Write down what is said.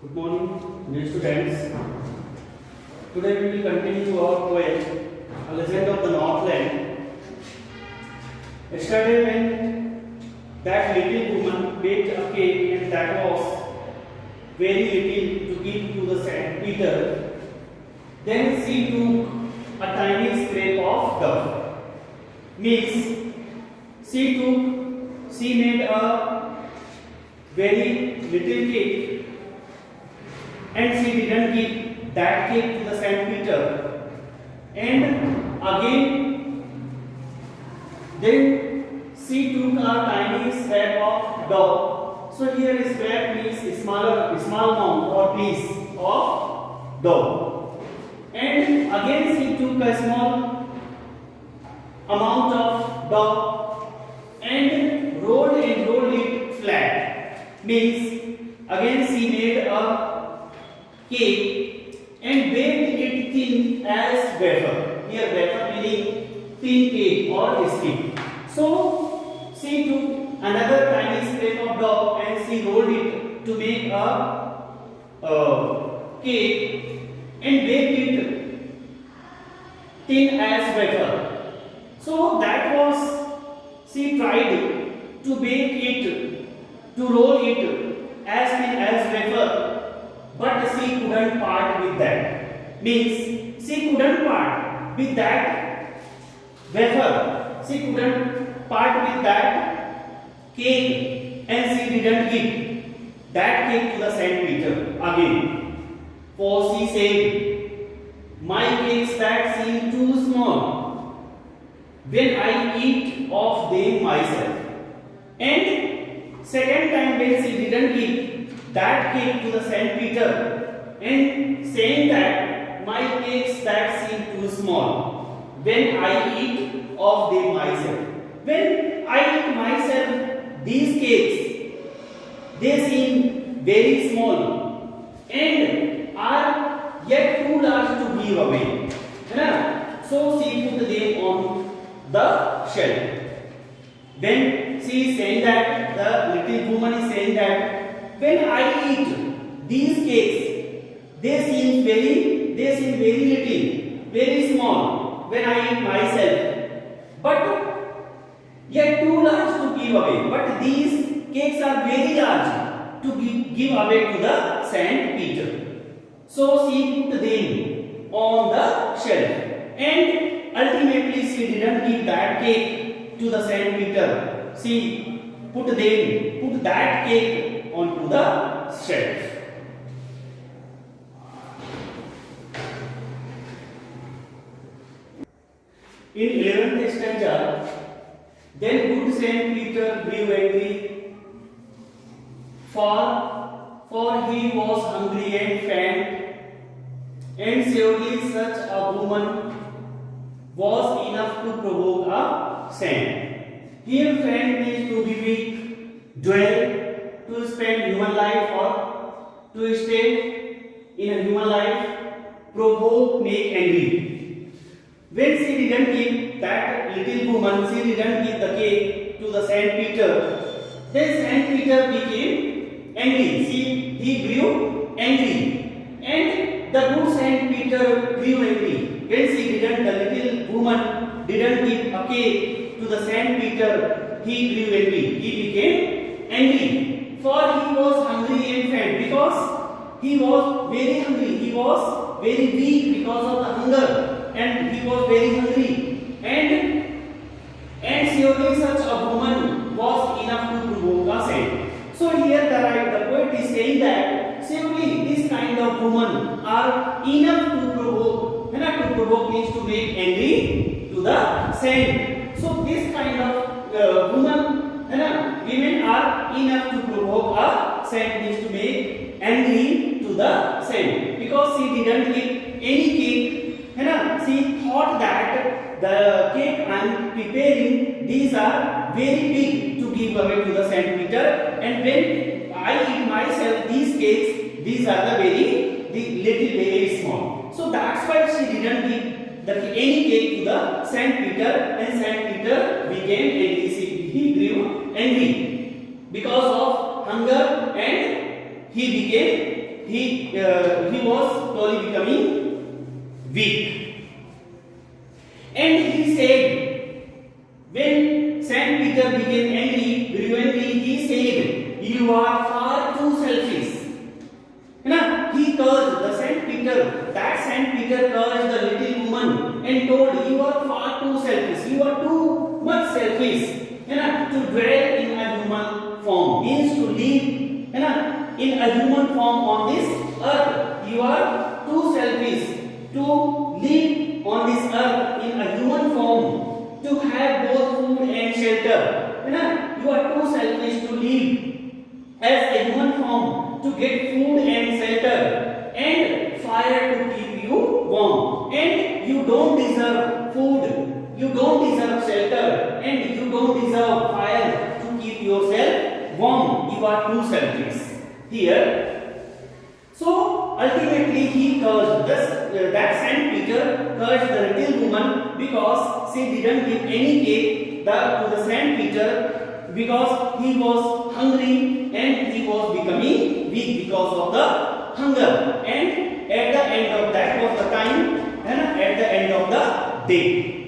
Good morning, dear students. Today we will continue our poem, A Legend of the Northland. Yesterday, when that little woman baked a cake and that was very little to give to the Saint Peter, then she took a tiny scrap of dough. Means she made a very little cake and she didn't give that cake to the Saint Peter. And again, then she took a tiny scrap of dough. So here scrap means small amount or piece of dough. And again she took a small amount of dough and rolled it flat. Means again she made a cake and baked it thin as wafer. Here wafer meaning thin cake or stick. So she took another tiny scrap of dough and she rolled it to make a cake and baked it thin as wafer. So that was she tried to bake it, to roll it as thin as wafer. But she couldn't part with that. Means she couldn't part with that wafer. She couldn't part with that cake and she didn't give that cake to the Saint Peter again. For she said, my cakes that seem too small when I eat of them myself. And second time when she didn't give that cake to the Saint Peter and saying that my cakes that seem too small when I eat of them myself. When I eat myself these cakes, they seem very small and are yet too large to give away. So she put them on the shelf. When she is saying that, the little woman is saying that when I eat these cakes, they seem very little, very small when I eat myself, but yet too large to give away. But these cakes are very large to give away to the Saint Peter. So she put them on the shelf, and ultimately she didn't give that cake to the Saint Peter. She put that cake onto the shelf. In 11th stanza, then good Saint Peter grew angry, for he was hungry and faint, and surely such a woman was enough to provoke a saint. Here faint means to be weak, dwell, to spend human life or to stay in a human life, provoke, make angry. When she didn't give that little woman, she didn't give the cake to the Saint Peter, then Saint Peter became angry. He grew angry, and the good Saint Peter grew angry. When the little woman didn't give a cake to the Saint Peter, he grew angry. He became angry, for he was hungry and faint, because he was very hungry. He was very weak because of the hunger, and he was very hungry. And surely such a woman was enough to provoke a saint. So here the poet is saying that surely this kind of woman are enough to provoke. To provoke means to make angry to the saint. So this kind of women are enough to provoke a saint, means to make angry to the saint, because she didn't give any cake. She thought that the cake I am preparing, these are very big to give away to the Saint Peter, and when I eat myself these cakes, these are very small. So that's why she didn't give any cake to the Saint Peter, and Saint Peter became angry. He grew angry because of hunger, and he became he was slowly becoming weak. And he said, when Saint Peter became angry, grew angry, he said, "You are far too selfish." He cursed the Saint Peter. That Saint Peter cursed the little woman and told, "You are far too selfish. You are too much selfish. To dwell in a human form means to live, in a human form on this earth. You are too selfish to live on this earth in a human form, to have both food and shelter. You are too selfish to live as a human form, to get food and shelter and fire to keep you warm. And you don't deserve food, you don't deserve shelter, and you don't deserve fire to keep yourself warm. You are too selfish." Here, so ultimately he cursed that Saint Peter cursed the little woman because she didn't give any cake to the Saint Peter, because he was hungry and he was becoming weak because of the hunger. And at the end of that was the time, and at the end of the day.